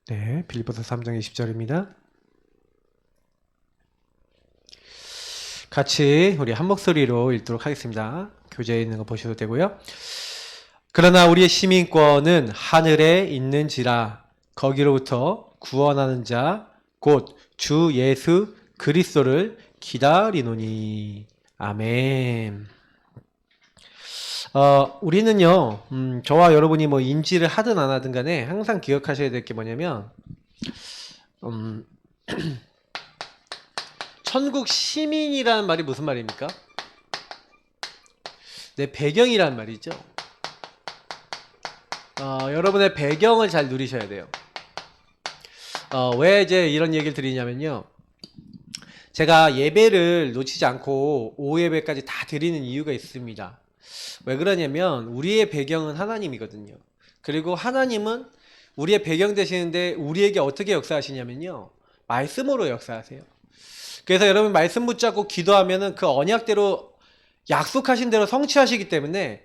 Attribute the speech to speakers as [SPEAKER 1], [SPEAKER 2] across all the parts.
[SPEAKER 1] 네, 빌립보서 3장 20절입니다. 같이 우리 한 목소리로 읽도록 하겠습니다. 교재에 있는 거 보셔도 되고요. 그러나 우리의 시민권은 하늘에 있는지라 거기로부터 구원하는 자 곧 주 예수 그리스도를 기다리노니. 아멘. 우리는요, 저와 여러분이 뭐 인지를 하든 안 하든 간에 항상 기억하셔야 될 게 뭐냐면, 천국 시민이라는 말이 무슨 말입니까? 내 배경이란 말이죠. 여러분의 배경을 잘 누리셔야 돼요. 왜 이제 이런 얘기를 드리냐면요. 제가 예배를 놓치지 않고 오후 예배까지 다 드리는 이유가 있습니다. 왜 그러냐면 우리의 배경은 하나님이거든요. 그리고 하나님은 우리의 배경 되시는데 우리에게 어떻게 역사하시냐면요. 말씀으로 역사하세요. 그래서 여러분 말씀 붙잡고 기도하면은 그 언약대로 약속하신 대로 성취하시기 때문에,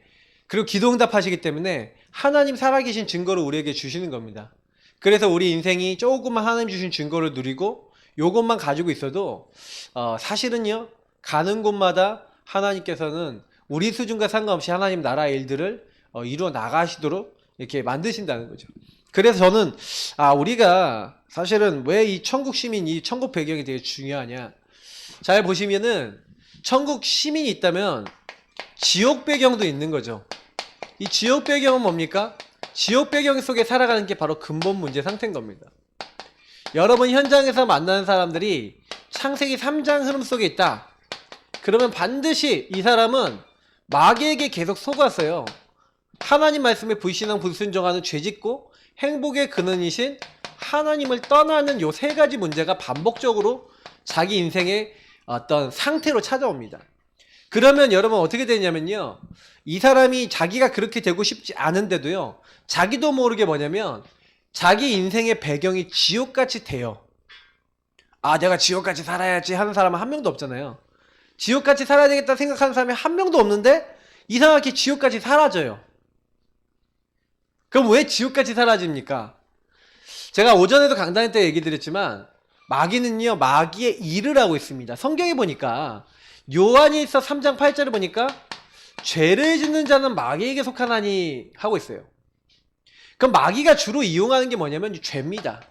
[SPEAKER 1] 그리고 기도 응답하시기 때문에 하나님 살아계신 증거를 우리에게 주시는 겁니다. 그래서 우리 인생이 조금만 하나님 주신 증거를 누리고 요것만 가지고 있어도 사실은요, 가는 곳마다 하나님께서는 우리 수준과 상관없이 하나님 나라의 일들을 이루어 나가시도록 이렇게 만드신다는 거죠. 그래서 저는 우리가 사실은 왜 이 천국 시민, 이 천국 배경이 되게 중요하냐. 잘 보시면은 천국 시민이 있다면 지옥 배경도 있는 거죠. 이 지옥 배경은 뭡니까? 지옥 배경 속에 살아가는 게 바로 근본 문제 상태인 겁니다. 여러분 현장에서 만나는 사람들이 창세기 3장 흐름 속에 있다. 그러면 반드시 이 사람은 마귀에게 계속 속았어요. 하나님 말씀에 불신앙 불순종하는 죄짓고 행복의 근원이신 하나님을 떠나는 요 세 가지 문제가 반복적으로 자기 인생의 어떤 상태로 찾아옵니다. 그러면 여러분 어떻게 되냐면요, 이 사람이 자기가 그렇게 되고 싶지 않은데도요, 자기도 모르게 뭐냐면 자기 인생의 배경이 지옥같이 돼요. 내가 지옥같이 살아야지 하는 사람은 한 명도 없잖아요. 지옥같이 살아야 되겠다 생각하는 사람이 한 명도 없는데 이상하게 지옥같이 사라져요. 그럼 왜 지옥같이 사라집니까? 제가 오전에도 강단회 때 얘기 드렸지만 마귀는요, 마귀의 일을 하고 있습니다. 성경에 보니까 요한일서 3장 8절을 보니까 죄를 짓는 자는 마귀에게 속하나니 하고 있어요. 그럼 마귀가 주로 이용하는 게 뭐냐면 죄입니다.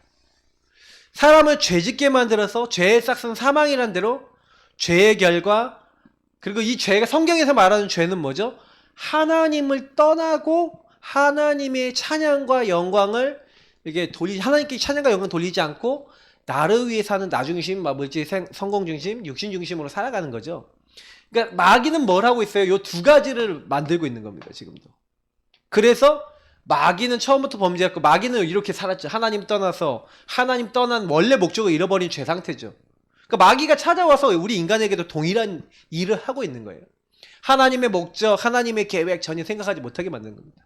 [SPEAKER 1] 사람을 죄짓게 만들어서 죄의 싹은 사망이란 대로 죄의 결과, 그리고 이 죄가 성경에서 말하는 죄는 뭐죠? 하나님을 떠나고 하나님의 찬양과 영광을 하나님께 찬양과 영광을 돌리지 않고 나를 위해 사는 나중심, 물질 성공중심, 육신중심으로 살아가는 거죠. 그러니까 마귀는 뭘 하고 있어요? 요 두 가지를 만들고 있는 겁니다, 지금도. 그래서 마귀는 처음부터 범죄했고, 마귀는 이렇게 살았죠. 하나님 떠나서, 하나님 떠난 원래 목적을 잃어버린 죄 상태죠. 그러니까 마귀가 찾아와서 우리 인간에게도 동일한 일을 하고 있는 거예요. 하나님의 목적, 하나님의 계획 전혀 생각하지 못하게 만드는 겁니다.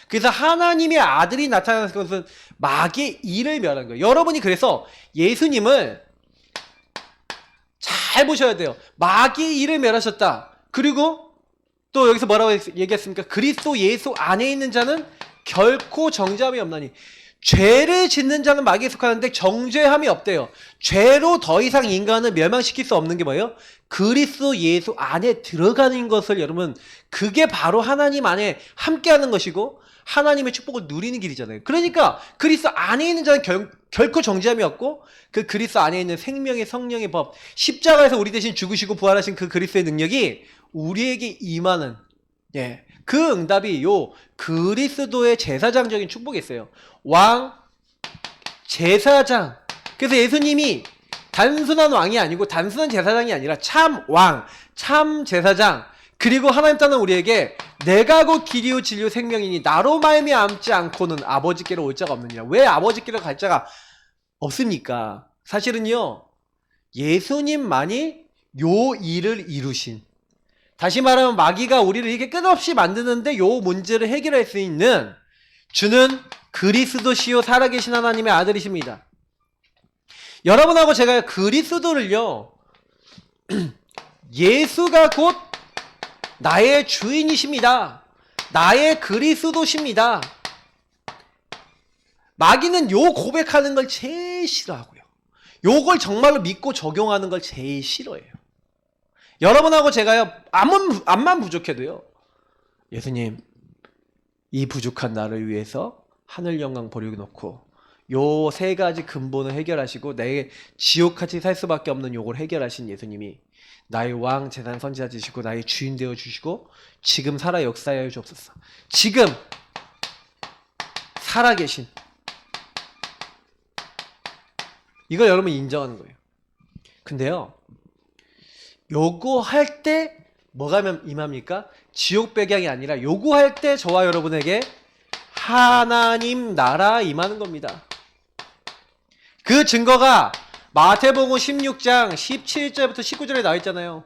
[SPEAKER 1] 그래서 하나님의 아들이 나타나는 것은 마귀의 일을 멸하는 거예요. 여러분이 그래서 예수님을 잘 보셔야 돼요. 마귀의 일을 멸하셨다. 그리고 또 여기서 뭐라고 얘기했습니까? 그리스도 예수 안에 있는 자는 결코 정죄함이 없나니. 죄를 짓는 자는 마귀에 속하는데 정죄함이 없대요. 죄로 더 이상 인간을 멸망시킬 수 없는 게 뭐예요? 그리스도 예수 안에 들어가는 것을, 여러분, 그게 바로 하나님 안에 함께하는 것이고 하나님의 축복을 누리는 길이잖아요. 그러니까 그리스도 안에 있는 자는 결코 정죄함이 없고, 그 그리스도 안에 있는 생명의 성령의 법, 십자가에서 우리 대신 죽으시고 부활하신 그 그리스도의 능력이 우리에게 임하는, 그 응답이 요 그리스도의 제사장적인 축복이 있어요. 왕, 제사장. 그래서 예수님이 단순한 왕이 아니고 단순한 제사장이 아니라 참 왕, 참 제사장, 그리고 하나님 따는 우리에게 내가 곧 길이요 진리요 생명이니 나로 말미암지 않고는 아버지께로 올 자가 없느니라. 왜 아버지께로 갈 자가 없습니까? 사실은요, 예수님만이 요 일을 이루신, 다시 말하면 마귀가 우리를 이렇게 끝없이 만드는데 요 문제를 해결할 수 있는 주는 그리스도시요 살아계신 하나님의 아들이십니다. 여러분하고 제가 그리스도를요, 예수가 곧 나의 주인이십니다. 나의 그리스도십니다. 마귀는 요 고백하는 걸 제일 싫어하고요. 요걸 정말로 믿고 적용하는 걸 제일 싫어해요. 여러분하고 제가요, 암만 부족해도요, 예수님, 이 부족한 나를 위해서 하늘 영광 버려놓고 요 세 가지 근본을 해결하시고 내 지옥같이 살 수밖에 없는 요걸 해결하신 예수님이 나의 왕 재산 선지자 되시고 나의 주인 되어 주시고 지금 살아 역사하여 주옵소서. 지금 살아계신, 이걸 여러분 인정하는 거예요. 근데요, 요거 할 때 뭐가 임합니까? 지옥 배경이 아니라 요거 할 때 저와 여러분에게 하나님 나라 임하는 겁니다. 그 증거가 마태복음 16장 17절부터 19절에 나와 있잖아요.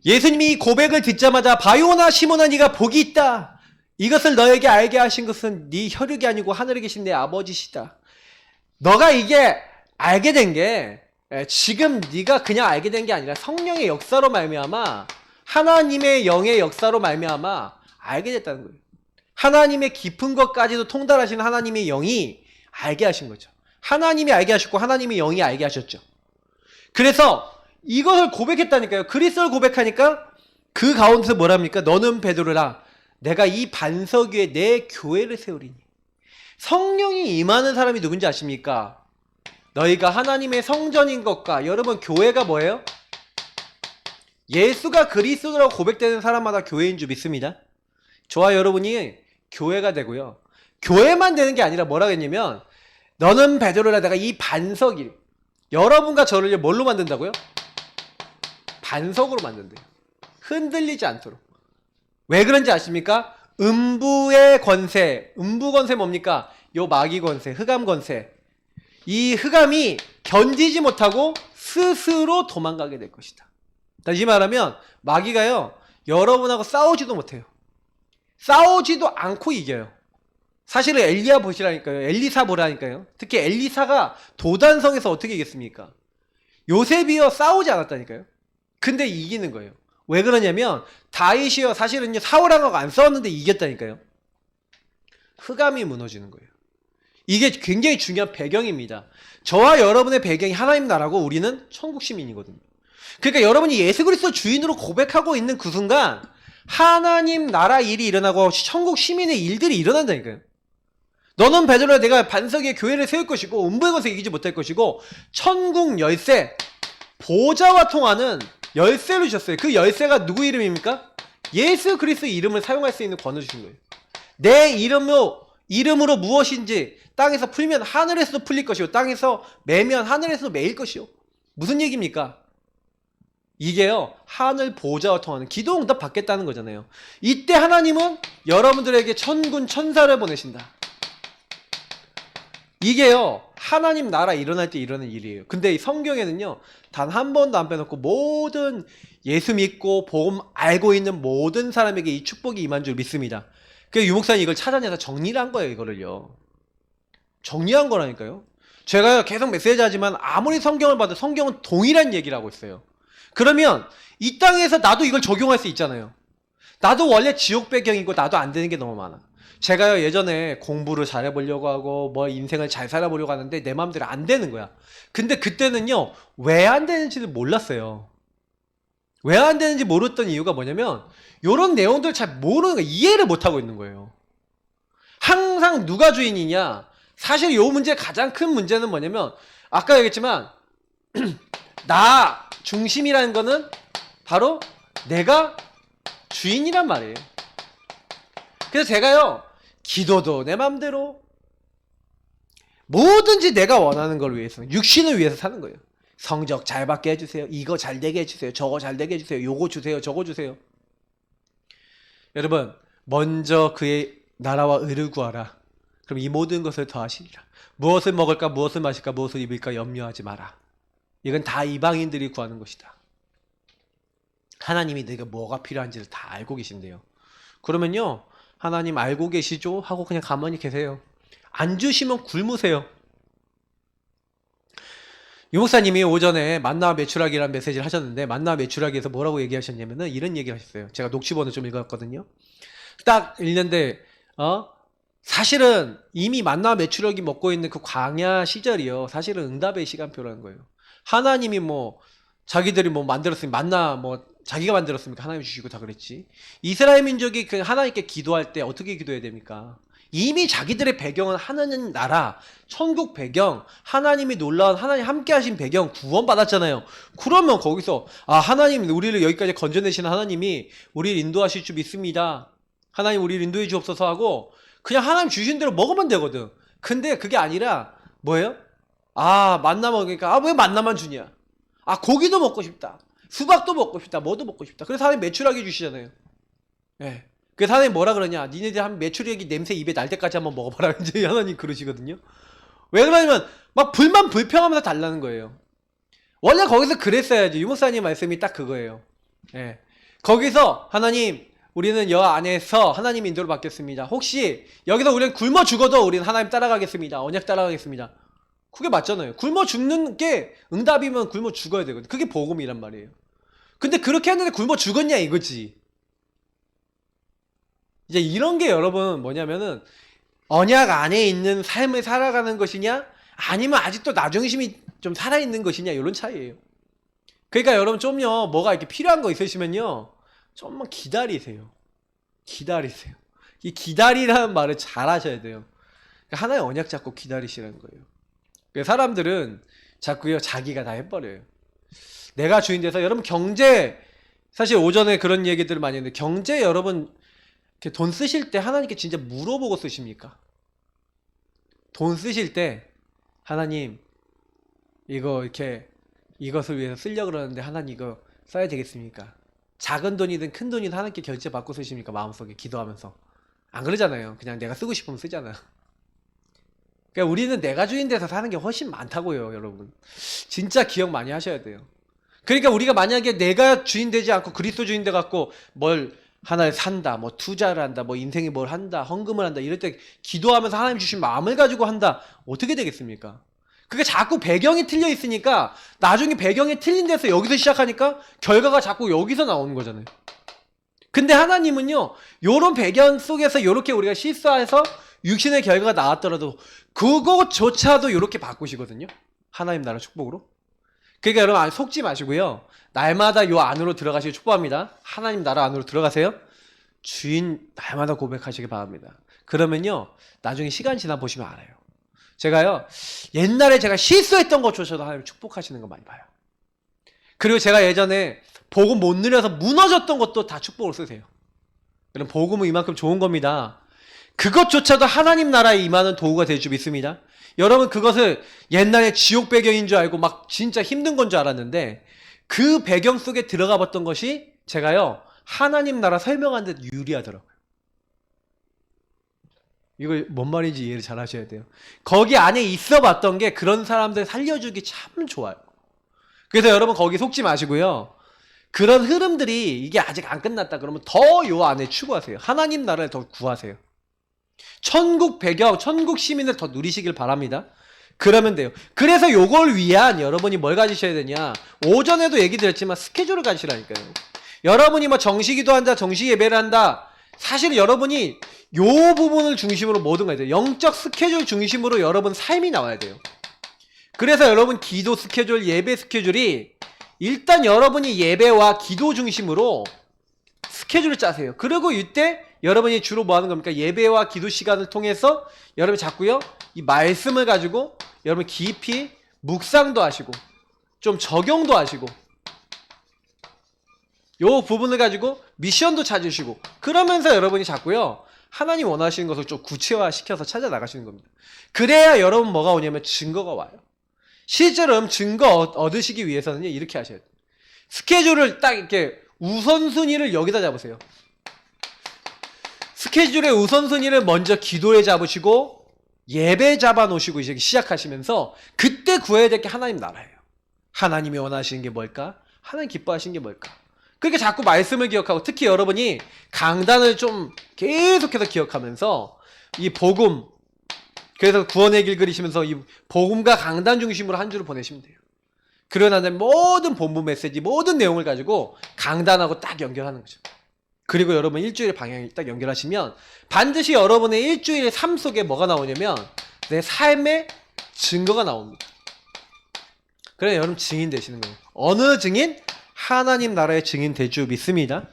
[SPEAKER 1] 예수님이 이 고백을 듣자마자 바요나 시몬아 네가 복이 있다. 이것을 너에게 알게 하신 것은 네 혈육이 아니고 하늘에 계신 내 아버지시다. 너가 이게 알게 된 게 지금 네가 그냥 알게 된 게 아니라 성령의 역사로 말미암아, 하나님의 영의 역사로 말미암아 알게 됐다는 거예요. 하나님의 깊은 것까지도 통달하신 하나님의 영이 알게 하신 거죠. 하나님이 알게 하셨고 하나님의 영이 알게 하셨죠. 그래서 이것을 고백했다니까요. 그리스도를 고백하니까 그 가운데서 뭐랍니까? 너는 베드로라 내가 이 반석 위에 내 교회를 세우리니. 성령이 임하는 사람이 누군지 아십니까? 너희가 하나님의 성전인 것과, 여러분 교회가 뭐예요? 예수가 그리스도라고 고백되는 사람마다 교회인 줄 믿습니다. 저와 여러분이 교회가 되고요. 교회만 되는 게 아니라 뭐라고 했냐면 너는 베드로라 내가 이 반석이, 여러분과 저를 뭘로 만든다고요? 반석으로 만든대요. 흔들리지 않도록. 왜 그런지 아십니까? 음부의 권세, 음부 권세 뭡니까? 요 마귀 권세, 흑암 권세. 이 흑암이 견디지 못하고 스스로 도망가게 될 것이다. 다시 말하면 마귀가요, 여러분하고 싸우지도 못해요. 싸우지도 않고 이겨요. 사실은 엘리야 보시라니까요. 엘리사 보라니까요. 특히 엘리사가 도단성에서 어떻게 이겼습니까? 요셉이요 싸우지 않았다니까요. 근데 이기는 거예요. 왜 그러냐면 다윗이요 사실은요 사울하고 안 싸웠는데 이겼다니까요. 흑암이 무너지는 거예요. 이게 굉장히 중요한 배경입니다. 저와 여러분의 배경이 하나님 나라고 우리는 천국 시민이거든요. 그러니까 여러분이 예수 그리스도 주인으로 고백하고 있는 그 순간 하나님 나라 일이 일어나고 천국 시민의 일들이 일어난다니까요. 너는 베드로야 내가 반석 위에 교회를 세울 것이고 음부의 것을 이기지 못할 것이고 천국 열쇠, 보좌와 통하는 열쇠를 주셨어요. 그 열쇠가 누구 이름입니까? 예수 그리스도 이름을 사용할 수 있는 권을 주신 거예요. 내 이름으로 무엇인지 땅에서 풀면 하늘에서도 풀릴 것이요 땅에서 매면 하늘에서도 매일 것이요. 무슨 얘기입니까? 이게요 하늘 보좌와 통하는 기도 응답 받겠다는 거잖아요. 이때 하나님은 여러분들에게 천군 천사를 보내신다. 이게요 하나님 나라 일어날 때 일어나는 일이에요. 근데 이 성경에는요 단 한 번도 안 빼놓고 모든 예수 믿고 복음 알고 있는 모든 사람에게 이 축복이 임한 줄 믿습니다. 그래서 유목사님 이걸 찾아내서 정리를 한 거예요. 이거를요 정리한 거라니까요. 제가요 계속 메시지 하지만 아무리 성경을 봐도 성경은 동일한 얘기를 하고 있어요. 그러면 이 땅에서 나도 이걸 적용할 수 있잖아요. 나도 원래 지옥 배경이고 나도 안 되는 게 너무 많아. 제가요 예전에 공부를 잘해보려고 하고 뭐 인생을 잘 살아보려고 하는데 내 마음대로 안 되는 거야. 근데 그때는요 왜 안 되는지를 몰랐어요. 왜 안 되는지 모르던 이유가 뭐냐면 요런 내용들 잘 모르는 거예요. 이해를 못하고 있는 거예요. 항상 누가 주인이냐. 사실 요 문제의 가장 큰 문제는 뭐냐면 아까 얘기했지만 나 중심이라는 거는 바로 내가 주인이란 말이에요. 그래서 제가요 기도도 내 맘대로 뭐든지 내가 원하는 걸 위해서 육신을 위해서 사는 거예요. 성적 잘 받게 해주세요. 이거 잘 되게 해주세요. 저거 잘 되게 해주세요. 요거 주세요. 저거 주세요. 여러분 먼저 그의 나라와 의를 구하라. 그럼 이 모든 것을 더하시리라. 무엇을 먹을까 무엇을 마실까 무엇을 입을까 염려하지 마라. 이건 다 이방인들이 구하는 것이다. 하나님이 내가 뭐가 필요한지를 다 알고 계신대요. 그러면요 하나님 알고 계시죠? 하고 그냥 가만히 계세요. 안 주시면 굶으세요. 유목사님이 오전에 만나와 매출하기라는 메시지를 하셨는데 만나와 매출하기에서 뭐라고 얘기하셨냐면은 이런 얘기를 하셨어요. 제가 녹취본을 좀 읽었거든요. 딱 읽는데 사실은 이미 만나 매출력이 먹고 있는 그 광야 시절이요. 사실은 응답의 시간표라는 거예요. 하나님이 뭐 자기들이 뭐 만들었으면 만나 뭐 자기가 만들었습니까? 하나님 주시고 다 그랬지. 이스라엘 민족이 그 하나님께 기도할 때 어떻게 기도해야 됩니까? 이미 자기들의 배경은 하나님 나라, 천국 배경, 하나님이 놀라운 하나님 함께 하신 배경 구원 받았잖아요. 그러면 거기서 아 하나님 우리를 여기까지 건져내시는 하나님이 우리를 인도하실 줄 믿습니다. 하나님 우리를 인도해 주옵소서 하고 그냥 하나님 주신 대로 먹으면 되거든. 근데 그게 아니라 뭐예요? 아 만나 먹으니까 아 왜 만나만 주냐? 아 고기도 먹고 싶다. 수박도 먹고 싶다. 뭐도 먹고 싶다. 그래서 하나님 매출하게 주시잖아요. 예. 그래서 하나님 뭐라 그러냐? 니네들 한 매출액이 냄새 입에 날 때까지 한번 먹어봐라. 이제 하나님 그러시거든요. 왜 그러냐면 막 불만 불평하면서 달라는 거예요. 원래 거기서 그랬어야지. 유목사님 말씀이 딱 그거예요. 예. 거기서 하나님 우리는 여 안에서 하나님 인도를 받겠습니다. 혹시 여기서 우리는 굶어 죽어도 우리는 하나님 따라가겠습니다. 언약 따라가겠습니다. 그게 맞잖아요. 굶어 죽는 게 응답이면 굶어 죽어야 되거든. 그게 복음이란 말이에요. 근데 그렇게 했는데 굶어 죽었냐 이거지. 이제 이런 게 여러분 뭐냐면은 언약 안에 있는 삶을 살아가는 것이냐 아니면 아직도 나중심이 좀 살아있는 것이냐 이런 차이예요. 그러니까 여러분 좀요 뭐가 이렇게 필요한 거 있으시면요 좀만 기다리세요. 기다리세요. 이 기다리라는 말을 잘 하셔야 돼요. 그러니까 하나의 언약 잡고 기다리시라는 거예요. 그러니까 사람들은 자꾸요 자기가 다 해버려요. 내가 주인 돼서 여러분 경제 사실 오전에 그런 얘기들을 많이 했는데 경제 여러분 돈 쓰실 때 하나님께 진짜 물어보고 쓰십니까? 돈 쓰실 때 하나님 이거 이렇게 이것을 위해서 쓰려고 그러는데 하나님 이거 써야 되겠습니까? 작은 돈이든 큰 돈이든 하나님께 결제 받고 쓰십니까? 마음속에 기도하면서 안 그러잖아요. 그냥 내가 쓰고 싶으면 쓰잖아. 그러니까 우리는 내가 주인 돼서 사는 게 훨씬 많다고요 여러분. 진짜 기억 많이 하셔야 돼요. 그러니까 우리가 만약에 내가 주인 되지 않고 그리스도 주인 돼 갖고 뭘 하나를 산다, 뭐 투자를 한다, 뭐 인생에 뭘 한다, 헌금을 한다 이럴 때 기도하면서 하나님 주신 마음을 가지고 한다. 어떻게 되겠습니까? 그게 자꾸 배경이 틀려 있으니까 나중에 배경이 틀린 데서 여기서 시작하니까 결과가 자꾸 여기서 나오는 거잖아요. 근데 하나님은요 요런 배경 속에서 요렇게 우리가 실수해서 육신의 결과가 나왔더라도 그것조차도 요렇게 바꾸시거든요. 하나님 나라 축복으로. 그러니까 여러분 속지 마시고요. 날마다 요 안으로 들어가시길 축복합니다. 하나님 나라 안으로 들어가세요. 주인 날마다 고백하시길 바랍니다. 그러면요 나중에 시간 지나 보시면 알아요. 제가요 옛날에 제가 실수했던 것조차도 하나님 축복하시는 거 많이 봐요. 그리고 제가 예전에 복음 못 누려서 무너졌던 것도 다 축복으로 쓰세요. 여러분 복음은 이만큼 좋은 겁니다. 그것조차도 하나님 나라에 임하는 도구가 될 줄 믿습니다. 여러분 그것을 옛날에 지옥 배경인 줄 알고 막 진짜 힘든 건 줄 알았는데 그 배경 속에 들어가 봤던 것이 제가요 하나님 나라 설명하는 데 유리하더라고요. 이거 뭔 말인지 이해를 잘 하셔야 돼요. 거기 안에 있어 봤던 게 그런 사람들 살려주기 참 좋아요. 그래서 여러분 거기 속지 마시고요. 그런 흐름들이 이게 아직 안 끝났다 그러면 더 요 안에 추구하세요. 하나님 나라를 더 구하세요. 천국 배경, 천국 시민을 더 누리시길 바랍니다. 그러면 돼요. 그래서 요걸 위한 여러분이 뭘 가지셔야 되냐. 오전에도 얘기 드렸지만 스케줄을 가지시라니까요. 여러분이 뭐 정시기도 한다, 정시 예배를 한다. 사실은 여러분이 요 부분을 중심으로 모든 거 해야 돼요. 영적 스케줄 중심으로 여러분 삶이 나와야 돼요. 그래서 여러분 기도 스케줄, 예배 스케줄이 일단 여러분이 예배와 기도 중심으로 스케줄을 짜세요. 그리고 이때 여러분이 주로 뭐 하는 겁니까? 예배와 기도 시간을 통해서 여러분이 자꾸요 이 말씀을 가지고 여러분 깊이 묵상도 하시고 좀 적용도 하시고 요 부분을 가지고 미션도 찾으시고 그러면서 여러분이 자꾸요 하나님 원하시는 것을 좀 구체화시켜서 찾아 나가시는 겁니다. 그래야 여러분 뭐가 오냐면 증거가 와요. 실제로 증거 얻으시기 위해서는 이렇게 하셔야 돼요. 스케줄을 딱 이렇게 우선순위를 여기다 잡으세요. 스케줄의 우선순위를 먼저 기도에 잡으시고 예배 잡아 놓으시고 이제 시작하시면서 그때 구해야 될 게 하나님 나라예요. 하나님이 원하시는 게 뭘까? 하나님 기뻐하시는 게 뭘까? 그러니까 자꾸 말씀을 기억하고 특히 여러분이 강단을 좀 계속해서 기억하면서 이 복음 그래서 구원의 길 그리시면서 이 복음과 강단 중심으로 한 주를 보내시면 돼요. 그러고 난 다음에 모든 본부 메시지 모든 내용을 가지고 강단하고 딱 연결하는 거죠. 그리고 여러분 일주일 방향이 딱 연결하시면 반드시 여러분의 일주일의 삶 속에 뭐가 나오냐면 내 삶의 증거가 나옵니다. 그래 여러분 증인 되시는 거예요. 어느 증인? 하나님 나라의 증인 될 줄 믿습니다.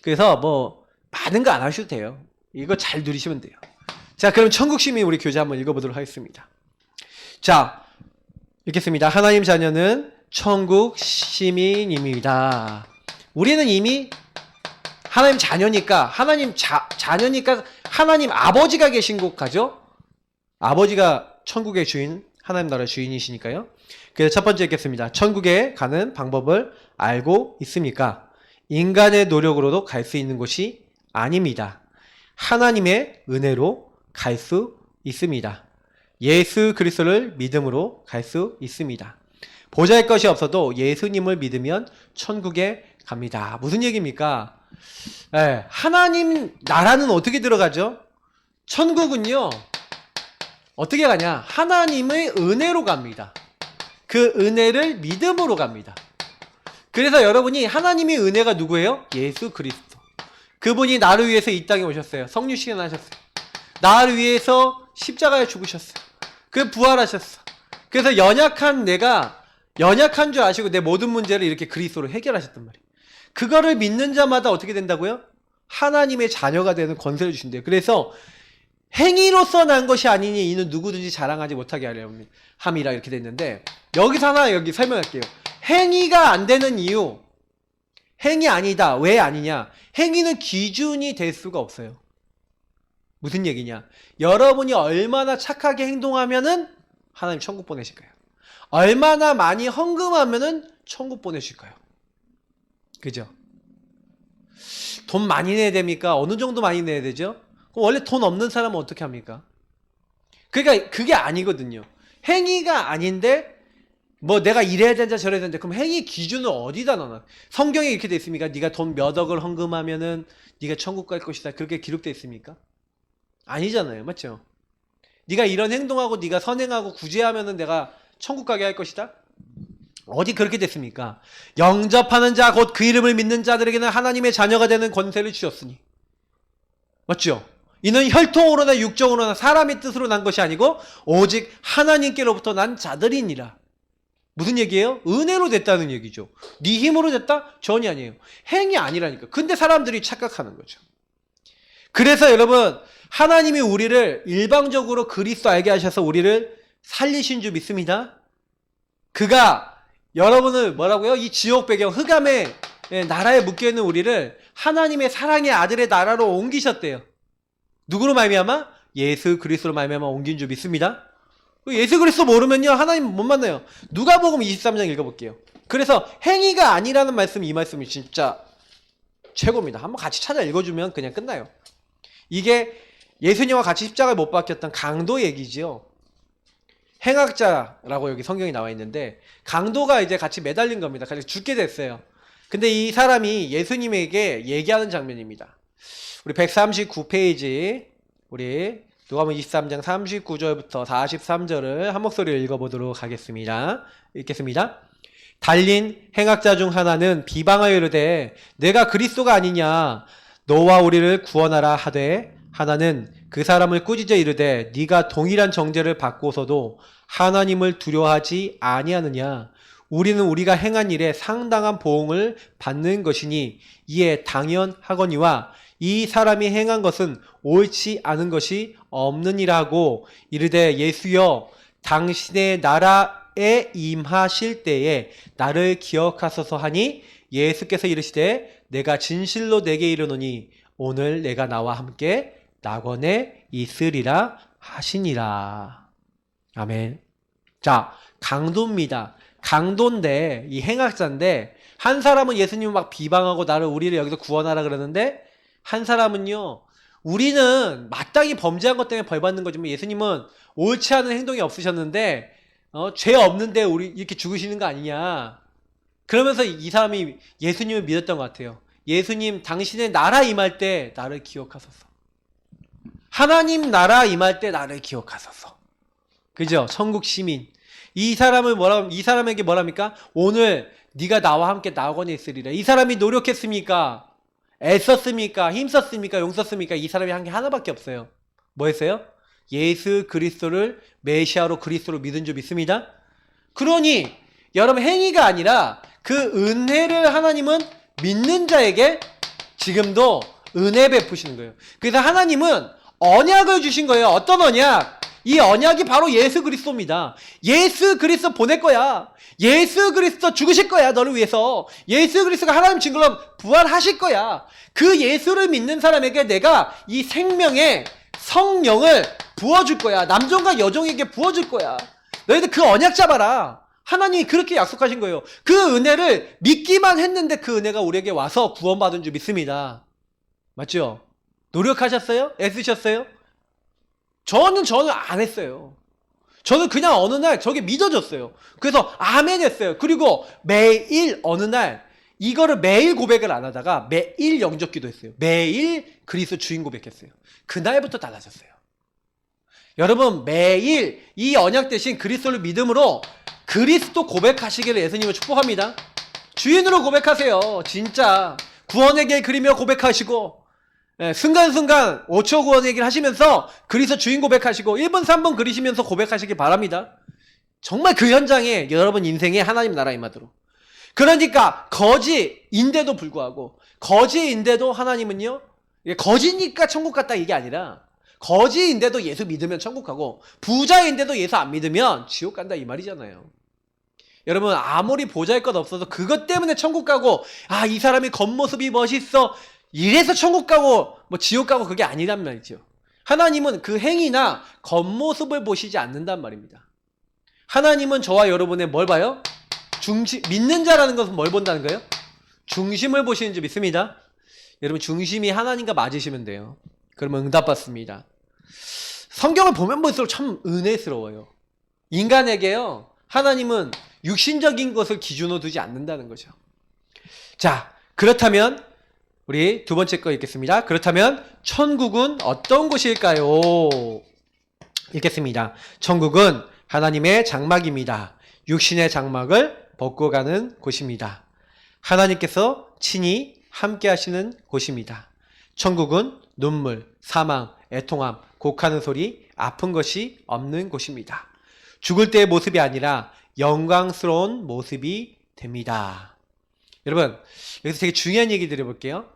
[SPEAKER 1] 그래서 뭐 많은 거 안 하셔도 돼요. 이거 잘 누리시면 돼요. 자, 그럼 천국 시민 우리 교재 한번 읽어보도록 하겠습니다. 자, 읽겠습니다. 하나님 자녀는 천국 시민입니다. 우리는 이미 하나님 자녀니까 자녀니까 하나님 아버지가 계신 곳 가죠. 아버지가 천국의 주인, 하나님 나라의 주인이시니까요. 그래서 첫 번째 읽겠습니다. 천국에 가는 방법을 알고 있습니까? 인간의 노력으로도 갈 수 있는 곳이 아닙니다. 하나님의 은혜로 갈 수 있습니다. 예수 그리스도를 믿음으로 갈 수 있습니다. 보잘 것이 없어도 예수님을 믿으면 천국에 갑니다. 무슨 얘기입니까? 하나님 나라는 어떻게 들어가죠? 천국은요, 어떻게 가냐? 하나님의 은혜로 갑니다. 그 은혜를 믿음으로 갑니다. 그래서 여러분이 하나님의 은혜가 누구예요? 예수 그리스도. 그분이 나를 위해서 이 땅에 오셨어요. 성육신을 하셨어요. 나를 위해서 십자가에 죽으셨어요. 그 부활하셨어. 그래서 연약한 내가 연약한 줄 아시고 내 모든 문제를 이렇게 그리스도로 해결하셨단 말이에요. 그거를 믿는 자마다 어떻게 된다고요? 하나님의 자녀가 되는 권세를 주신대요. 그래서 행위로서 난 것이 아니니 이는 누구든지 자랑하지 못하게 함이라 이렇게 됐는데, 여기서 하나 여기 설명할게요. 행위가 안 되는 이유, 행위 아니다. 왜 아니냐? 행위는 기준이 될 수가 없어요. 무슨 얘기냐? 여러분이 얼마나 착하게 행동하면은 하나님 천국 보내실 거예요. 얼마나 많이 헌금하면은 천국 보내실 거예요. 그죠? 돈 많이 내야 됩니까? 어느 정도 많이 내야 되죠? 그럼 원래 돈 없는 사람은 어떻게 합니까? 그러니까 그게 아니거든요. 행위가 아닌데 뭐 내가 이래야 된다 저래야 된다. 그럼 행위 기준을 어디다 넣나? 성경에 이렇게 돼 있습니까? 네가 돈 몇 억을 헌금하면은 네가 천국 갈 것이다. 그렇게 기록돼 있습니까? 아니잖아요. 맞죠? 네가 이런 행동하고 네가 선행하고 구제하면은 내가 천국 가게 할 것이다? 어디 그렇게 됐습니까? 영접하는 자 곧 그 이름을 믿는 자들에게는 하나님의 자녀가 되는 권세를 주셨으니. 맞죠? 이는 혈통으로나 육정으로나 사람의 뜻으로 난 것이 아니고 오직 하나님께로부터 난 자들이니라. 무슨 얘기예요? 은혜로 됐다는 얘기죠. 네 힘으로 됐다? 전혀 아니에요. 행위 아니라니까. 근데 사람들이 착각하는 거죠. 그래서 여러분, 하나님이 우리를 일방적으로 그리스도 알게 하셔서 우리를 살리신 줄 믿습니다. 그가 여러분을 뭐라고요? 이 지옥 배경 흑암의 나라에 묶여있는 우리를 하나님의 사랑의 아들의 나라로 옮기셨대요. 누구로 말미암아? 예수 그리스도로 말미암아 옮긴 줄 믿습니다. 예수 그리스도 모르면요 하나님 못 만나요. 누가복음 23장 읽어볼게요. 그래서 행위가 아니라는 말씀, 이 말씀이 진짜 최고입니다. 한번 같이 찾아 읽어주면 그냥 끝나요. 이게 예수님과 같이 십자가에 못 박혔던 강도 얘기지요. 행악자라고 여기 성경이 나와 있는데, 강도가 이제 같이 매달린 겁니다. 같이 죽게 됐어요. 근데 이 사람이 예수님에게 얘기하는 장면입니다. 우리 139페이지, 우리 누가복음 23장 39절부터 43절을 한 목소리로 읽어보도록 하겠습니다. 읽겠습니다. 달린 행악자 중 하나는 비방하여 이르되 내가 그리스도가 아니냐 너와 우리를 구원하라 하되, 하나는 그 사람을 꾸짖어 이르되 네가 동일한 정죄를 받고서도 하나님을 두려워하지 아니하느냐? 우리는 우리가 행한 일에 상당한 보응을 받는 것이니 이에 당연하거니와 이 사람이 행한 것은 옳지 않은 것이 없느니라고 이르되, 예수여 당신의 나라에 임하실 때에 나를 기억하소서 하니, 예수께서 이르시되 내가 진실로 내게 이르노니 오늘 내가 나와 함께 낙원에 있으리라 하시니라. 아멘. 자, 강도입니다. 강도인데, 이 행악자인데, 한 사람은 예수님을 막 비방하고 우리를 여기서 구원하라 그러는데, 한 사람은요, 우리는 마땅히 범죄한 것 때문에 벌 받는 거지만 예수님은 옳지 않은 행동이 없으셨는데, 죄 없는데 우리 이렇게 죽으시는 거 아니냐. 그러면서 이 사람이 예수님을 믿었던 것 같아요. 예수님, 당신의 나라 임할 때 나를 기억하소서. 하나님 나라 임할 때 나를 기억하소서. 그죠? 천국 시민. 이 사람에게 뭐랍니까? 오늘 네가 나와 함께 낙원에 있으리라. 이 사람이 노력했습니까? 애썼습니까? 힘썼습니까? 용썼습니까? 이 사람이 한 게 하나밖에 없어요. 뭐 했어요? 예수 그리스도를 메시아로 그리스도로 믿은 줄 믿습니다. 그러니 여러분 행위가 아니라 그 은혜를 하나님은 믿는 자에게 지금도 은혜 베푸시는 거예요. 그래서 하나님은 언약을 주신 거예요. 어떤 언약? 이 언약이 바로 예수 그리스도입니다. 예수 그리스도 보낼 거야. 예수 그리스도 죽으실 거야. 너를 위해서. 예수 그리스도가 하나님 증거로 부활하실 거야. 그 예수를 믿는 사람에게 내가 이 생명의 성령을 부어줄 거야. 남종과 여종에게 부어줄 거야. 너희들 그 언약 잡아라. 하나님이 그렇게 약속하신 거예요. 그 은혜를 믿기만 했는데 그 은혜가 우리에게 와서 구원받은 줄 믿습니다. 맞죠? 노력하셨어요? 애쓰셨어요? 저는 안 했어요. 저는 그냥 어느 날 저게 믿어졌어요. 그래서 아멘 했어요. 그리고 매일 어느 날 이거를 매일 고백을 안 하다가 매일 영접기도 했어요. 매일 그리스도 주인 고백했어요. 그날부터 달라졌어요. 여러분 매일 이 언약 대신 그리스도를 믿음으로 그리스도 고백하시기를 예수님을 축복합니다. 주인으로 고백하세요. 진짜 구원의 길 그리며 고백하시고 순간순간 5초 구원의 길 하시면서 그리스도 주인 고백하시고 1분 3분 그리시면서 고백하시기 바랍니다. 정말 그 현장에 여러분 인생에 하나님 나라 임하도록. 그러니까 거지인데도 불구하고 거지인데도 하나님은요 거지니까 천국 갔다 이게 아니라 거지인데도 예수 믿으면 천국 가고 부자인데도 예수 안 믿으면 지옥 간다 이 말이잖아요. 여러분 아무리 보잘 것 없어도 그것 때문에 천국 가고 이 사람이 겉모습이 멋있어 이래서 천국 가고 뭐 지옥 가고 그게 아니란 말이죠. 하나님은 그 행위나 겉모습을 보시지 않는단 말입니다. 하나님은 저와 여러분의 뭘 봐요? 믿는 자라는 것은 뭘 본다는 거예요? 중심을 보시는 줄 믿습니다. 여러분 중심이 하나님과 맞으시면 돼요. 그러면 응답받습니다. 성경을 보면 볼수록 참 은혜스러워요. 인간에게요 하나님은 육신적인 것을 기준으로 두지 않는다는 거죠. 자, 그렇다면 우리 두 번째 거 읽겠습니다. 그렇다면 천국은 어떤 곳일까요? 읽겠습니다. 천국은 하나님의 장막입니다. 육신의 장막을 벗고 가는 곳입니다. 하나님께서 친히 함께 하시는 곳입니다. 천국은 눈물, 사망, 애통함, 곡하는 소리, 아픈 것이 없는 곳입니다. 죽을 때의 모습이 아니라 영광스러운 모습이 됩니다. 여러분, 여기서 되게 중요한 얘기 드려볼게요.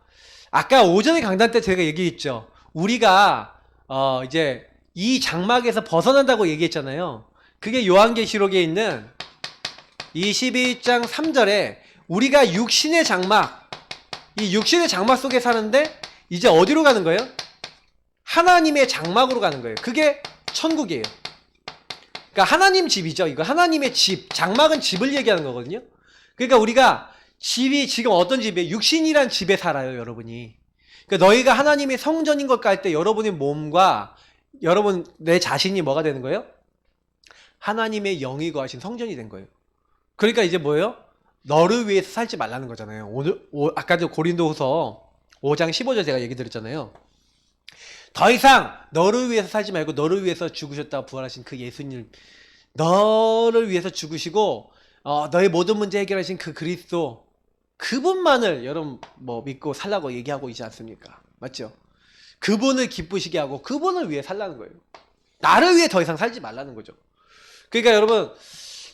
[SPEAKER 1] 아까 오전에 강단 때 제가 얘기했죠. 우리가 이제 이 장막에서 벗어난다고 얘기했잖아요. 그게 요한계시록에 있는 21장 3절에 우리가 육신의 장막, 이 육신의 장막 속에 사는데 이제 어디로 가는 거예요? 하나님의 장막으로 가는 거예요. 그게 천국이에요. 그러니까 하나님 집이죠. 이거 하나님의 집, 장막은 집을 얘기하는 거거든요. 그러니까 우리가 집이 지금 어떤 집이에요? 육신이란 집에 살아요, 여러분이. 그러니까 너희가 하나님의 성전인 것 같을 때 여러분의 몸과 여러분 내 자신이 뭐가 되는 거예요? 하나님의 영이 거하신 성전이 된 거예요. 그러니까 이제 뭐예요? 너를 위해서 살지 말라는 거잖아요. 아까도 고린도후서 5장 15절 제가 얘기 드렸잖아요. 더 이상 너를 위해서 살지 말고 너를 위해서 죽으셨다고 부활하신 그 예수님, 너를 위해서 죽으시고 너의 모든 문제 해결하신 그 그리스도, 그분만을 여러분 믿고 살라고 얘기하고 있지 않습니까? 맞죠? 그분을 기쁘시게 하고 그분을 위해 살라는 거예요. 나를 위해 더 이상 살지 말라는 거죠. 그러니까 여러분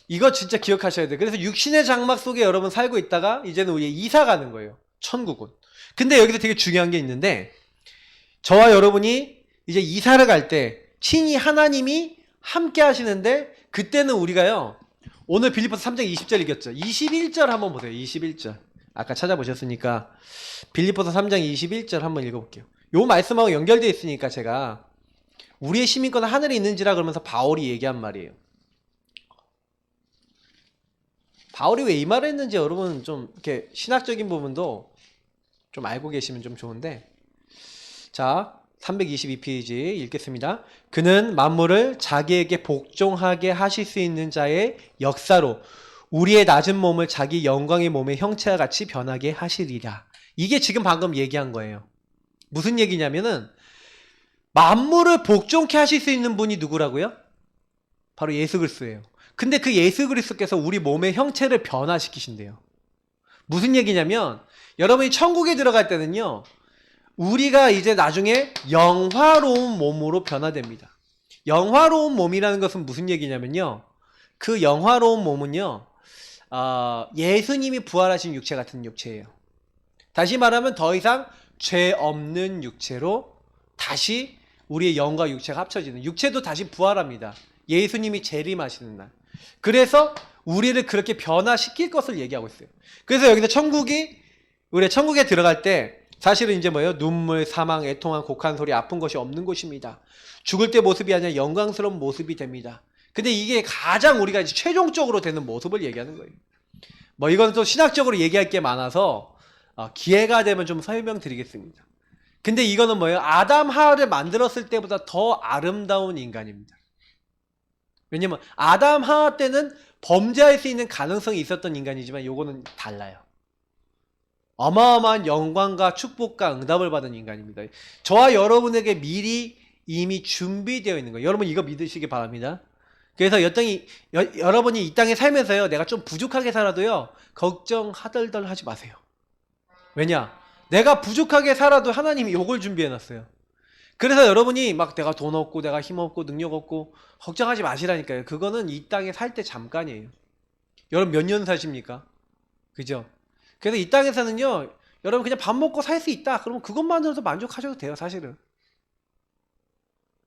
[SPEAKER 1] 이거 진짜 기억하셔야 돼요. 그래서 육신의 장막 속에 여러분 살고 있다가 이제는 우리 이사 가는 거예요. 천국은. 근데 여기서 되게 중요한 게 있는데 저와 여러분이 이제 이사를 갈 때 친히 하나님이 함께 하시는데 그때는 우리가요. 오늘 빌립보서 3장 20절 읽었죠. 21절 한번 보세요. 21절. 아까 찾아보셨으니까 빌립보서 3장 21절 한번 읽어볼게요. 요 말씀하고 연결되어 있으니까 제가 우리의 시민권은 하늘에 있는지라 그러면서 바울이 얘기한 말이에요. 바울이 왜 이 말을 했는지 여러분 좀 이렇게 신학적인 부분도 좀 알고 계시면 좀 좋은데, 자 322페이지 읽겠습니다. 그는 만물을 자기에게 복종하게 하실 수 있는 자의 역사로 우리의 낮은 몸을 자기 영광의 몸의 형체와 같이 변하게 하시리라. 이게 지금 방금 얘기한 거예요. 무슨 얘기냐면은 만물을 복종케 하실 수 있는 분이 누구라고요? 바로 예수 그리스도예요. 근데 그 예수 그리스도께서 우리 몸의 형체를 변화시키신대요. 무슨 얘기냐면 여러분이 천국에 들어갈 때는요, 우리가 이제 나중에 영화로운 몸으로 변화됩니다. 영화로운 몸이라는 것은 무슨 얘기냐면요, 그 영화로운 몸은요, 예수님이 부활하신 육체 같은 육체예요. 다시 말하면 더 이상 죄 없는 육체로 다시 우리의 영과 육체가 합쳐지는, 육체도 다시 부활합니다. 예수님이 재림하시는 날. 그래서 우리를 그렇게 변화시킬 것을 얘기하고 있어요. 그래서 여기서 우리 천국에 들어갈 때 사실은 이제 뭐예요? 눈물, 사망, 애통한, 곡한 소리, 아픈 것이 없는 곳입니다. 죽을 때 모습이 아니라 영광스러운 모습이 됩니다. 근데 이게 가장 우리가 이제 최종적으로 되는 모습을 얘기하는 거예요. 뭐 이건 또 신학적으로 얘기할 게 많아서 기회가 되면 좀 설명드리겠습니다. 근데 이거는 뭐예요? 아담 하와를 만들었을 때보다 더 아름다운 인간입니다. 왜냐면 아담 하와 때는 범죄할 수 있는 가능성이 있었던 인간이지만 요거는 달라요. 어마어마한 영광과 축복과 응답을 받은 인간입니다. 저와 여러분에게 미리 이미 준비되어 있는 거예요. 여러분 이거 믿으시기 바랍니다. 그래서 여러분이 이 땅에 살면서요, 내가 좀 부족하게 살아도요, 걱정 하덜덜 하지 마세요. 왜냐? 내가 부족하게 살아도 하나님이 요걸 준비해놨어요. 그래서 여러분이 막 내가 돈 없고 내가 힘 없고 능력 없고 걱정하지 마시라니까요. 그거는 이 땅에 살 때 잠깐이에요. 여러분 몇 년 사십니까? 그죠? 그래서 이 땅에서는요, 여러분 그냥 밥 먹고 살 수 있다, 그러면 그것만으로도 만족하셔도 돼요. 사실은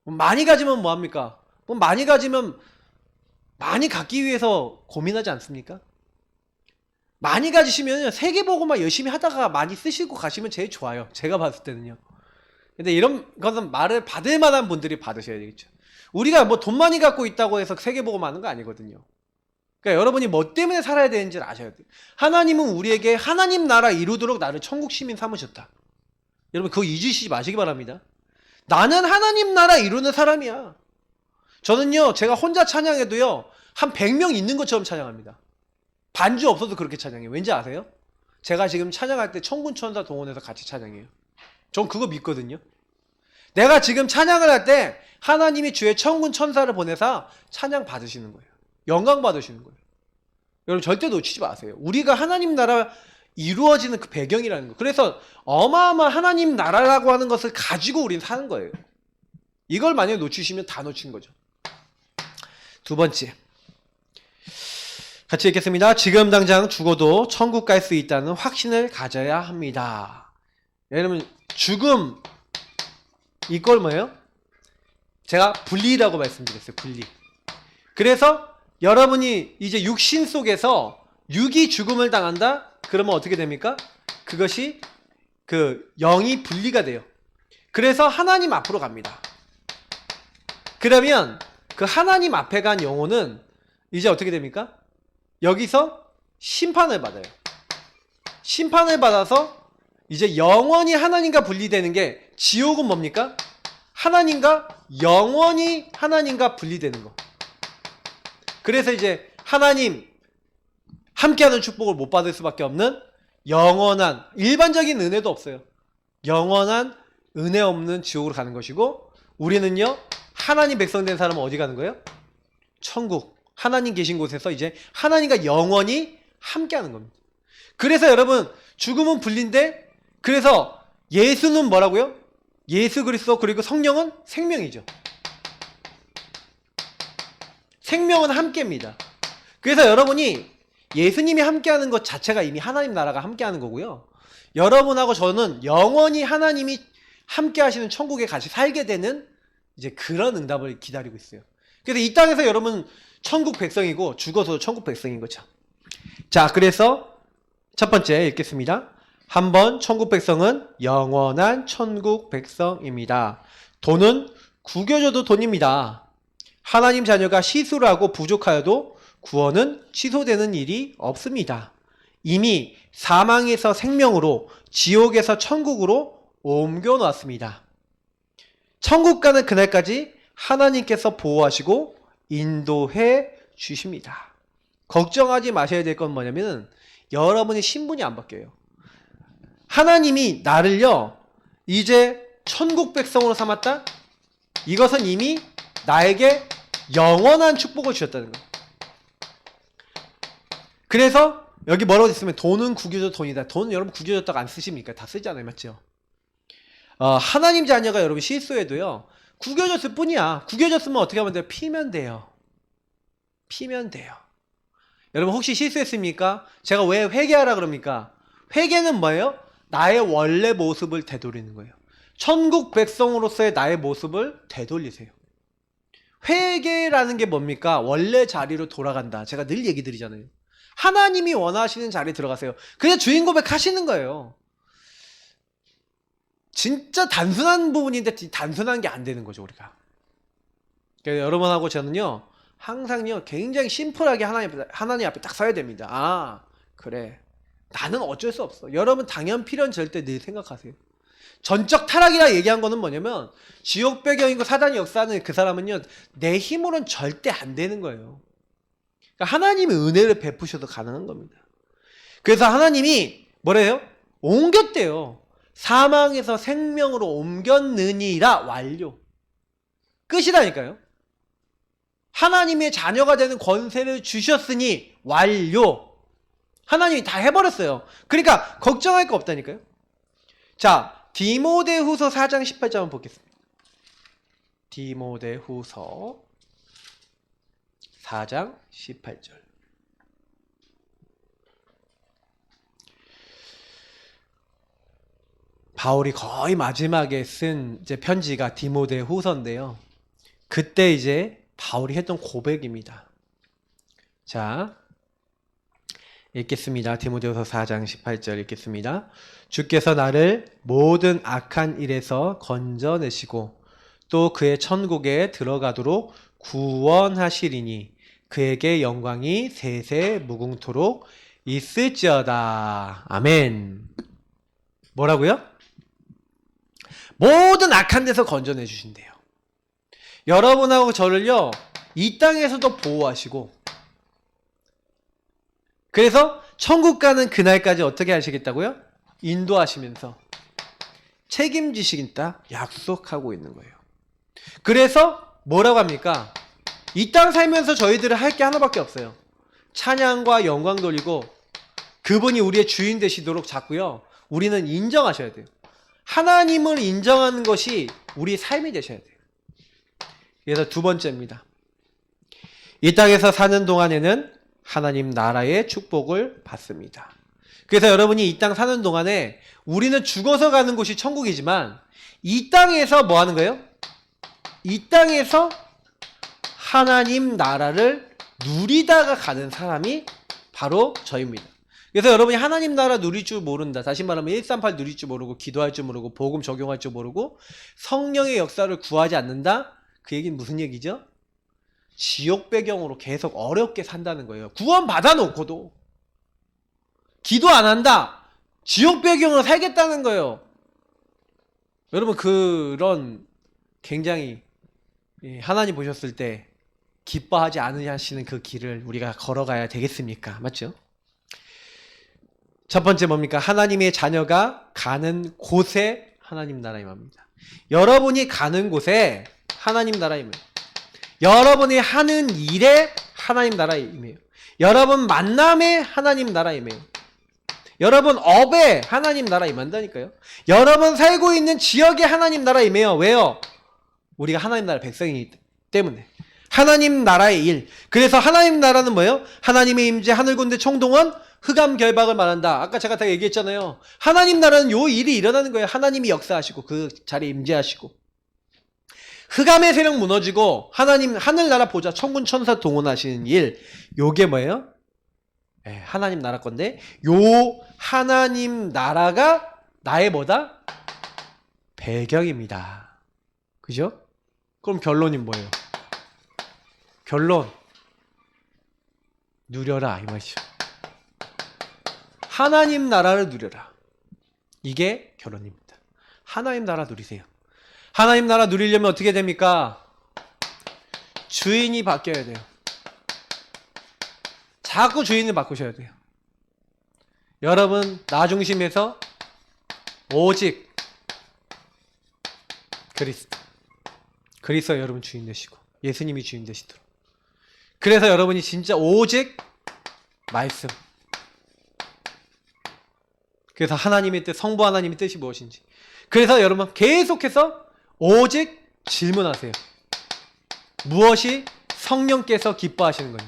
[SPEAKER 1] 많이 가지면 뭐합니까? 많이 가지면 많이 갖기 위해서 고민하지 않습니까? 많이 가지시면 세계보고만 열심히 하다가 많이 쓰시고 가시면 제일 좋아요. 제가 봤을 때는요. 근데 이런 것은 말을 받을 만한 분들이 받으셔야 되겠죠. 우리가 뭐 돈 많이 갖고 있다고 해서 세계보고 하는 거 아니거든요. 그러니까 여러분이 뭐 때문에 살아야 되는지를 아셔야 돼요. 하나님은 우리에게 하나님 나라 이루도록 나를 천국 시민 삼으셨다. 여러분 그거 잊으시지 마시기 바랍니다. 나는 하나님 나라 이루는 사람이야. 저는요, 제가 혼자 찬양해도요, 한 100명 있는 것처럼 찬양합니다. 반주 없어도 그렇게 찬양해요. 왠지 아세요? 제가 지금 찬양할 때 천군천사 동원해서 같이 찬양해요. 전 그거 믿거든요. 내가 지금 찬양을 할 때 하나님이 주의 천군천사를 보내서 찬양 받으시는 거예요. 영광 받으시는 거예요. 여러분 절대 놓치지 마세요. 우리가 하나님 나라 이루어지는 그 배경이라는 거. 그래서 어마어마한 하나님 나라라고 하는 것을 가지고 우리는 사는 거예요. 이걸 만약에 놓치시면 다 놓친 거죠. 두 번째, 같이 읽겠습니다. 지금 당장 죽어도 천국 갈 수 있다는 확신을 가져야 합니다. 여러분 죽음, 이걸 뭐예요? 제가 분리라고 말씀드렸어요. 분리. 그래서 여러분이 이제 육신 속에서 육이 죽음을 당한다? 그러면 어떻게 됩니까? 그것이 그 영이 분리가 돼요. 그래서 하나님 앞으로 갑니다. 그러면 그 하나님 앞에 간 영혼은 이제 어떻게 됩니까? 여기서 심판을 받아요. 심판을 받아서 이제 영원히 하나님과 분리되는 게, 지옥은 뭡니까? 하나님과 영원히 하나님과 분리되는 거. 그래서 이제 하나님 함께하는 축복을 못 받을 수밖에 없는 영원한, 일반적인 은혜도 없어요. 영원한 은혜 없는 지옥으로 가는 것이고, 우리는요, 하나님 백성 된 사람은 어디 가는 거예요? 천국. 하나님 계신 곳에서 이제 하나님과 영원히 함께하는 겁니다. 그래서 여러분 죽음은 분리인데, 그래서 예수는 뭐라고요? 예수 그리스도 그리고 성령은 생명이죠. 생명은 함께입니다. 그래서 여러분이 예수님이 함께하는 것 자체가 이미 하나님 나라가 함께하는 거고요. 여러분하고 저는 영원히 하나님이 함께하시는 천국에 같이 살게 되는 이제 그런 응답을 기다리고 있어요. 그래서 이 땅에서 여러분 천국 백성이고 죽어서도 천국 백성인 거죠. 자, 그래서 첫 번째 읽겠습니다. 한번 천국 백성은 영원한 천국 백성입니다. 돈은 구겨져도 돈입니다. 하나님 자녀가 시술을 하고 부족하여도 구원은 취소되는 일이 없습니다. 이미 사망에서 생명으로, 지옥에서 천국으로 옮겨 놨습니다. 천국 가는 그날까지 하나님께서 보호하시고 인도해 주십니다. 걱정하지 마셔야 될 건 뭐냐면 여러분의 신분이 안 바뀌어요. 하나님이 나를요 이제 천국 백성으로 삼았다? 이것은 이미 나에게 영원한 축복을 주셨다는 거예요. 그래서 여기 뭐라고 있으면 돈은 구겨져 돈이다. 돈 여러분 구겨졌다가 안 쓰십니까? 다 쓰잖아요. 맞죠? 하나님 자녀가 여러분 실수해도요. 구겨졌을 뿐이야. 구겨졌으면 어떻게 하면 돼요? 피면 돼요. 피면 돼요. 여러분 혹시 실수했습니까? 제가 왜 회개하라 그럽니까? 회개는 뭐예요? 나의 원래 모습을 되돌리는 거예요. 천국 백성으로서의 나의 모습을 되돌리세요. 회개라는 게 뭡니까? 원래 자리로 돌아간다. 제가 늘 얘기 드리잖아요. 하나님이 원하시는 자리에 들어가세요. 그냥 주인 고백 하시는 거예요. 진짜 단순한 부분인데 단순한 게 안 되는 거죠, 우리가. 그래서 여러분하고 저는요, 항상요, 굉장히 심플하게 하나님 앞에 딱 서야 됩니다. 아, 그래. 나는 어쩔 수 없어. 여러분 당연 필연 절대 늘 생각하세요. 전적 타락이라 얘기한 거는 뭐냐면, 지옥 배경이고 사단이 역사하는 그 사람은요, 내 힘으로는 절대 안 되는 거예요. 그러니까 하나님의 은혜를 베푸셔도 가능한 겁니다. 그래서 하나님이 뭐래요? 옮겼대요. 사망에서 생명으로 옮겼느니라 완료. 끝이라니까요. 하나님의 자녀가 되는 권세를 주셨으니 완료. 하나님이 다 해버렸어요. 그러니까 걱정할 거 없다니까요. 자, 디모데후서 4장 18절 한번 보겠습니다. 디모데후서 4장 18절. 바울이 거의 마지막에 쓴 이제 편지가 디모데후서인데요. 그때 이제 바울이 했던 고백입니다. 자, 읽겠습니다. 디모데후서 4장 18절 읽겠습니다. 주께서 나를 모든 악한 일에서 건져내시고 또 그의 천국에 들어가도록 구원하시리니 그에게 영광이 세세 무궁토록 있을지어다. 아멘. 뭐라고요? 모든 악한 데서 건져내 주신대요. 여러분하고 저를요, 이 땅에서도 보호하시고, 그래서 천국 가는 그날까지 어떻게 하시겠다고요? 인도하시면서 책임지시겠다 약속하고 있는 거예요. 그래서 뭐라고 합니까? 이 땅 살면서 저희들은 할 게 하나밖에 없어요. 찬양과 영광 돌리고 그분이 우리의 주인 되시도록 자꾸요, 우리는 인정하셔야 돼요. 하나님을 인정하는 것이 우리 삶이 되셔야 돼요. 그래서 두 번째입니다. 이 땅에서 사는 동안에는 하나님 나라의 축복을 받습니다. 그래서 여러분이 이 땅 사는 동안에 우리는 죽어서 가는 곳이 천국이지만 이 땅에서 뭐 하는 거예요? 이 땅에서 하나님 나라를 누리다가 가는 사람이 바로 저입니다. 그래서 여러분이 하나님 나라 누릴 줄 모른다. 다시 말하면 138 누릴 줄 모르고 기도할 줄 모르고 복음 적용할 줄 모르고 성령의 역사를 구하지 않는다. 그 얘기는 무슨 얘기죠? 지옥 배경으로 계속 어렵게 산다는 거예요. 구원 받아놓고도 기도 안 한다. 지옥 배경으로 살겠다는 거예요. 여러분 그런 굉장히 하나님 보셨을 때 기뻐하지 않으시는 그 길을 우리가 걸어가야 되겠습니까? 맞죠? 첫 번째 뭡니까? 하나님의 자녀가 가는 곳에 하나님 나라 임합니다. 여러분이 가는 곳에 하나님 나라 임해요. 여러분이 하는 일에 하나님 나라 임해요. 여러분 만남에 하나님 나라 임해요. 여러분 업에 하나님 나라 임한다니까요. 여러분 살고 있는 지역에 하나님 나라 임해요. 왜요? 우리가 하나님 나라 백성이기 때문에. 하나님 나라의 일. 그래서 하나님 나라는 뭐예요? 하나님의 임재 하늘군대 총동원 흑암 결박을 말한다. 아까 제가 다 얘기했잖아요. 하나님 나라는 요 일이 일어나는 거예요. 하나님이 역사하시고 그 자리에 임재하시고 흑암의 세력 무너지고 하나님 하늘나라 보좌 천군 천사 동원하시는 일. 요게 뭐예요? 네, 하나님 나라 건데 요 하나님 나라가 나의 뭐다? 배경입니다. 그죠? 그럼 결론이 뭐예요? 결론 누려라 이 말이죠. 하나님 나라를 누려라. 이게 결론입니다. 하나님 나라 누리세요. 하나님 나라 누리려면 어떻게 됩니까? 주인이 바뀌어야 돼요. 자꾸 주인을 바꾸셔야 돼요. 여러분 나 중심에서 오직 그리스도 여러분 주인 되시고 예수님이 주인 되시도록. 그래서 여러분이 진짜 오직 말씀 그래서 하나님의 뜻, 성부 하나님의 뜻이 무엇인지. 그래서 여러분 계속해서 오직 질문하세요. 무엇이 성령께서 기뻐하시는 거니?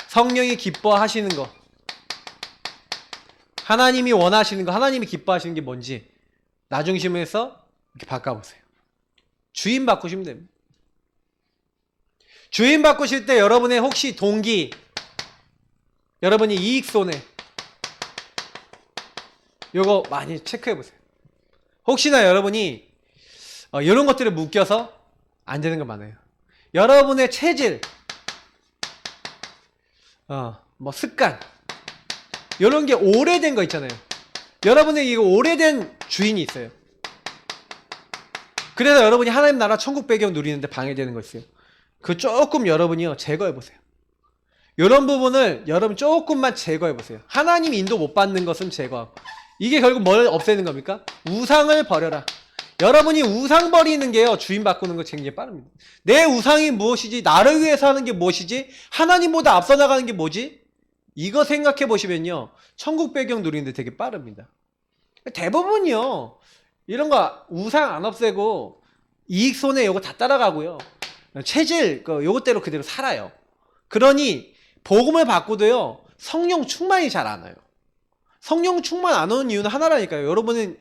[SPEAKER 1] 성령이 기뻐하시는 거, 하나님이 원하시는 거, 하나님이 기뻐하시는 게 뭔지 나 중심에서 이렇게 바꿔보세요. 주인 바꾸시면 됩니다. 주인 바꾸실 때 여러분의 혹시 동기, 여러분이 이익 손해, 요거 많이 체크해 보세요. 혹시나 여러분이 이런 것들을 묶여서 안 되는 거 많아요. 여러분의 체질, 뭐 습관, 이런 게 오래된 거 있잖아요. 여러분의 이거 오래된 주인이 있어요. 그래서 여러분이 하나님 나라 천국 배경 누리는데 방해되는 거 있어요. 그 조금 여러분이요 제거해 보세요. 이런 부분을 여러분 조금만 제거해 보세요. 하나님 인도 못 받는 것은 제거하고. 이게 결국 뭘 없애는 겁니까? 우상을 버려라. 여러분이 우상 버리는 게요 주인 바꾸는 거 굉장히 빠릅니다. 내 우상이 무엇이지? 나를 위해서 하는 게 무엇이지? 하나님보다 앞서 나가는 게 뭐지? 이거 생각해 보시면요 천국 배경 누리는데 되게 빠릅니다. 대부분이요 이런 거 우상 안 없애고 이익 손해 요거 다 따라가고요 체질 요것대로 그대로 살아요. 그러니 복음을 바꾸도요 성령 충만이 잘 안 와요. 성령 충만 안 오는 이유는 하나라니까요. 여러분은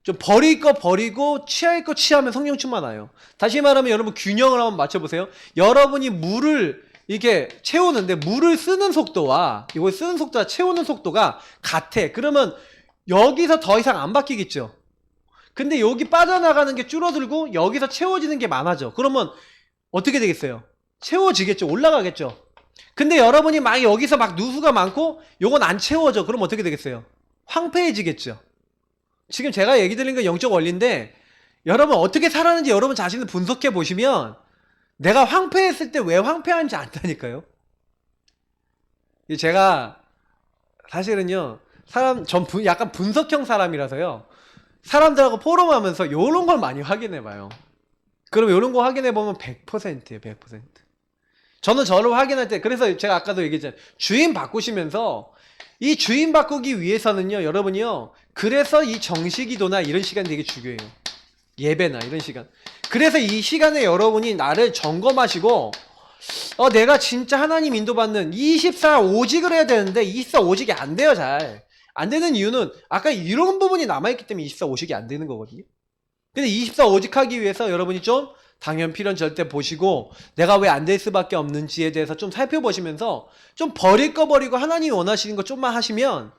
[SPEAKER 1] 좀 버릴 거 버리고 취할 거 취하면 성령 충만 와요. 다시 말하면 여러분 균형을 한번 맞춰보세요. 여러분이 물을 이렇게 채우는데 물을 쓰는 속도와 이걸 쓰는 속도와 채우는 속도가 같아. 그러면 여기서 더 이상 안 바뀌겠죠. 근데 여기 빠져나가는 게 줄어들고 여기서 채워지는 게 많아져. 그러면 어떻게 되겠어요? 채워지겠죠. 올라가겠죠. 근데 여러분이 막 여기서 막 누수가 많고 요건 안 채워져. 그럼 어떻게 되겠어요? 황폐해지겠죠. 지금 제가 얘기 드린 건 영적 원리인데 여러분 어떻게 살았는지 여러분 자신을 분석해 보시면 내가 황폐했을 때 왜 황폐한지 안다니까요. 제가 사실은요 전 약간 분석형 사람이라서요 사람들하고 포럼하면서 요런 걸 많이 확인해 봐요. 그럼 요런 거 확인해 보면 100%예요. 100%. 저는 저를 확인할 때 그래서 제가 아까도 얘기했잖아요. 주인 바꾸시면서 이 주인 바꾸기 위해서는요 여러분이요 그래서 이 정시기도나 이런 시간이 되게 중요해요. 예배나 이런 시간. 그래서 이 시간에 여러분이 나를 점검하시고 내가 진짜 하나님 인도받는 24 오직을 해야 되는데 24 오직이 안 돼요. 잘 안 되는 이유는 아까 이런 부분이 남아있기 때문에 24 오직이 안 되는 거거든요. 근데 24 오직하기 위해서 여러분이 좀 당연 필연 절대 보시고 내가 왜 안 될 수밖에 없는지에 대해서 좀 살펴보시면서 좀 버릴 거 버리고 하나님이 원하시는 거 좀만 하시면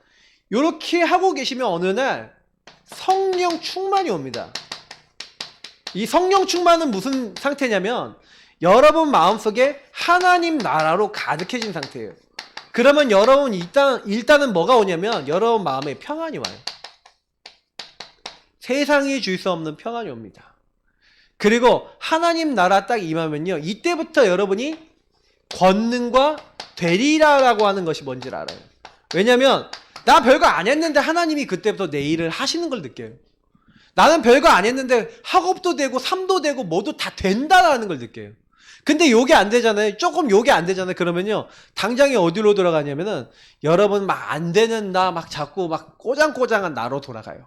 [SPEAKER 1] 이렇게 하고 계시면 어느 날 성령 충만이 옵니다. 이 성령 충만은 무슨 상태냐면 여러분 마음속에 하나님 나라로 가득해진 상태예요. 그러면 여러분 일단은 뭐가 오냐면 여러분 마음에 평안이 와요. 세상이 줄 수 없는 평안이 옵니다. 그리고 하나님 나라 딱 임하면요 이때부터 여러분이 권능과 되리라라고 하는 것이 뭔지를 알아요. 왜냐면 나 별거 안 했는데 하나님이 그때부터 내 일을 하시는 걸 느껴요. 나는 별거 안 했는데 학업도 되고 삶도 되고 뭐도 다 된다라는 걸 느껴요. 근데 요게 안 되잖아요. 조금 요게 안 되잖아요. 그러면요 당장에 어디로 돌아가냐면은 여러분 막 안 되는 나 막 자꾸 막 꼬장꼬장한 나로 돌아가요.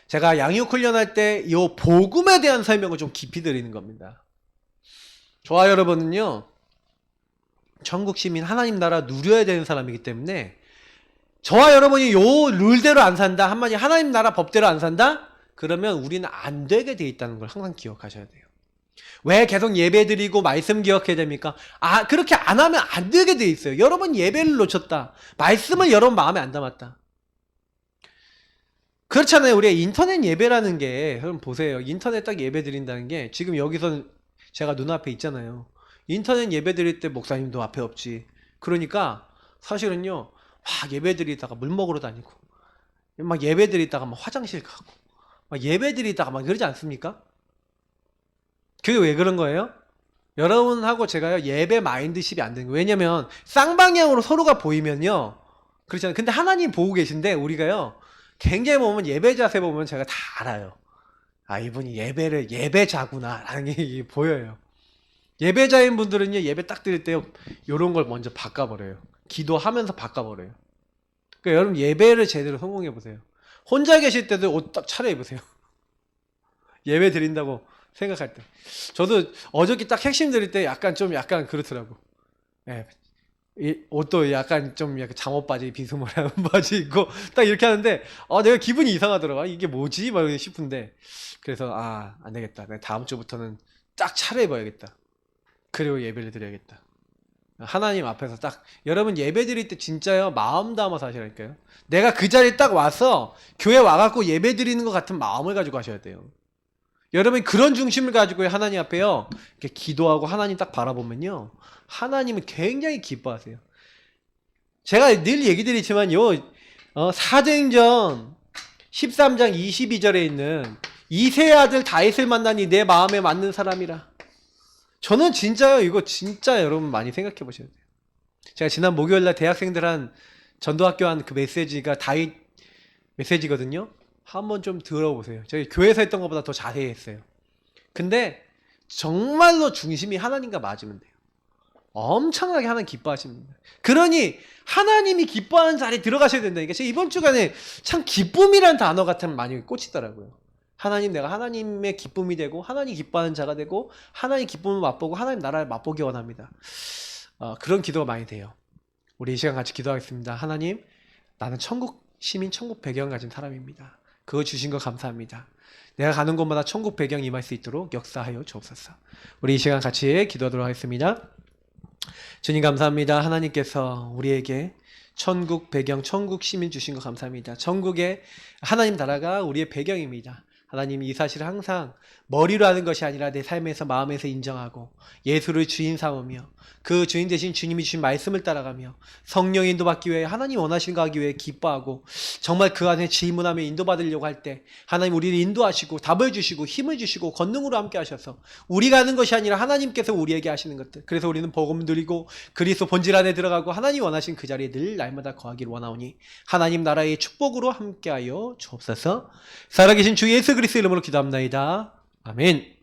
[SPEAKER 1] 제가 양육 훈련할 때 이 복음에 대한 설명을 좀 깊이 드리는 겁니다. 저와 여러분은요 천국 시민 하나님 나라 누려야 되는 사람이기 때문에 저와 여러분이 요 룰대로 안 산다, 한마디 하나님 나라 법대로 안 산다? 그러면 우리는 안 되게 돼 있다는 걸 항상 기억하셔야 돼요. 왜 계속 예배 드리고 말씀 기억해야 됩니까? 그렇게 안 하면 안 되게 돼 있어요. 여러분 예배를 놓쳤다. 말씀을 여러분 마음에 안 담았다. 그렇잖아요. 우리가 인터넷 예배라는 게, 여러분 보세요. 인터넷 딱 예배 드린다는 게, 지금 여기서 제가 눈앞에 있잖아요. 인터넷 예배 드릴 때 목사님도 앞에 없지. 그러니까 사실은요, 막 예배 드리다가 물 먹으러 다니고, 막 예배 드리다가 막 화장실 가고, 막 예배 드리다가 막 그러지 않습니까? 그게 왜 그런 거예요? 여러분하고 제가요, 예배 마인드십이 안 되는 거예요. 왜냐면 쌍방향으로 서로가 보이면요, 그렇잖아요. 근데 하나님 보고 계신데 우리가요, 굉장히 보면 예배 자세 보면 제가 다 알아요. 이분이 예배자구나 라는 게 보여요. 예배자인 분들은요 예배 딱 드릴 때 요런 걸 먼저 바꿔버려요. 기도하면서 바꿔버려요. 그러니까 여러분 예배를 제대로 성공해 보세요. 혼자 계실 때도 옷 딱 차려입으세요. 예배 드린다고 생각할 때. 저도 어저께 딱 핵심 드릴 때 약간 그렇더라고. 예. 이 옷도 약간 좀 약간 잠옷 바지 비스무리한 바지 입고 딱 이렇게 하는데 내가 기분이 이상하더라고. 이게 뭐지? 막 싶은데 그래서 안 되겠다. 내가 다음 주부터는 딱 차려입어야겠다. 그리고 예배를 드려야겠다. 하나님 앞에서 딱 여러분 예배 드릴 때 진짜요 마음 담아서 하시라니까요. 내가 그 자리에 딱 와서 교회 와갖고 예배 드리는 것 같은 마음을 가지고 하셔야 돼요. 여러분 그런 중심을 가지고 하나님 앞에요 이렇게 기도하고 하나님 딱 바라보면요 하나님은 굉장히 기뻐하세요. 제가 늘 얘기 드리지만요 사도행전 13장 22절에 있는 이새의 아들 다윗을 만나니 내 마음에 맞는 사람이라. 저는 진짜요 이거 진짜 여러분 많이 생각해 보셔야 돼요. 제가 지난 목요일날 대학생들 한 전도학교 한 그 메시지가 다윗 메시지거든요. 한번 좀 들어보세요. 저희 교회에서 했던 것보다 더 자세히 했어요. 근데 정말로 중심이 하나님과 맞으면 돼요. 엄청나게 하나님 기뻐하십니다. 그러니 하나님이 기뻐하는 자리에 들어가셔야 된다니까. 제가 이번 주간에 참 기쁨이란 단어 같은 많이 꽂히더라고요. 하나님 내가 하나님의 기쁨이 되고 하나님 기뻐하는 자가 되고 하나님 기쁨을 맛보고 하나님 나라를 맛보기 원합니다. 그런 기도가 많이 돼요. 우리 이 시간 같이 기도하겠습니다. 하나님 나는 천국 시민 천국 배경 가진 사람입니다. 그거 주신 거 감사합니다. 내가 가는 곳마다 천국 배경 임할 수 있도록 역사하여 주옵소서. 우리 이 시간 같이 기도하도록 하겠습니다. 주님 감사합니다. 하나님께서 우리에게 천국 배경, 천국 시민 주신 거 감사합니다. 천국의 하나님 나라가 우리의 배경입니다. 하나님 이 사실을 항상 머리로 하는 것이 아니라 내 삶에서 마음에서 인정하고 예수를 주인 삼으며 그 주인 대신 주님이 주신 말씀을 따라가며 성령 인도받기 위해 하나님 원하시는 거 하기 위해 기뻐하고 정말 그 안에 질문하며 인도받으려고 할 때 하나님 우리를 인도하시고 답을 주시고 힘을 주시고 권능으로 함께 하셔서 우리가 하는 것이 아니라 하나님께서 우리에게 하시는 것들. 그래서 우리는 복음 누리고 그리스도 본질 안에 들어가고 하나님 원하신 그 자리에 늘 날마다 거하기를 원하오니 하나님 나라의 축복으로 함께하여 주옵소서. 살아계신 주 예수 그리스도 이름으로 기도합나이다. 아멘.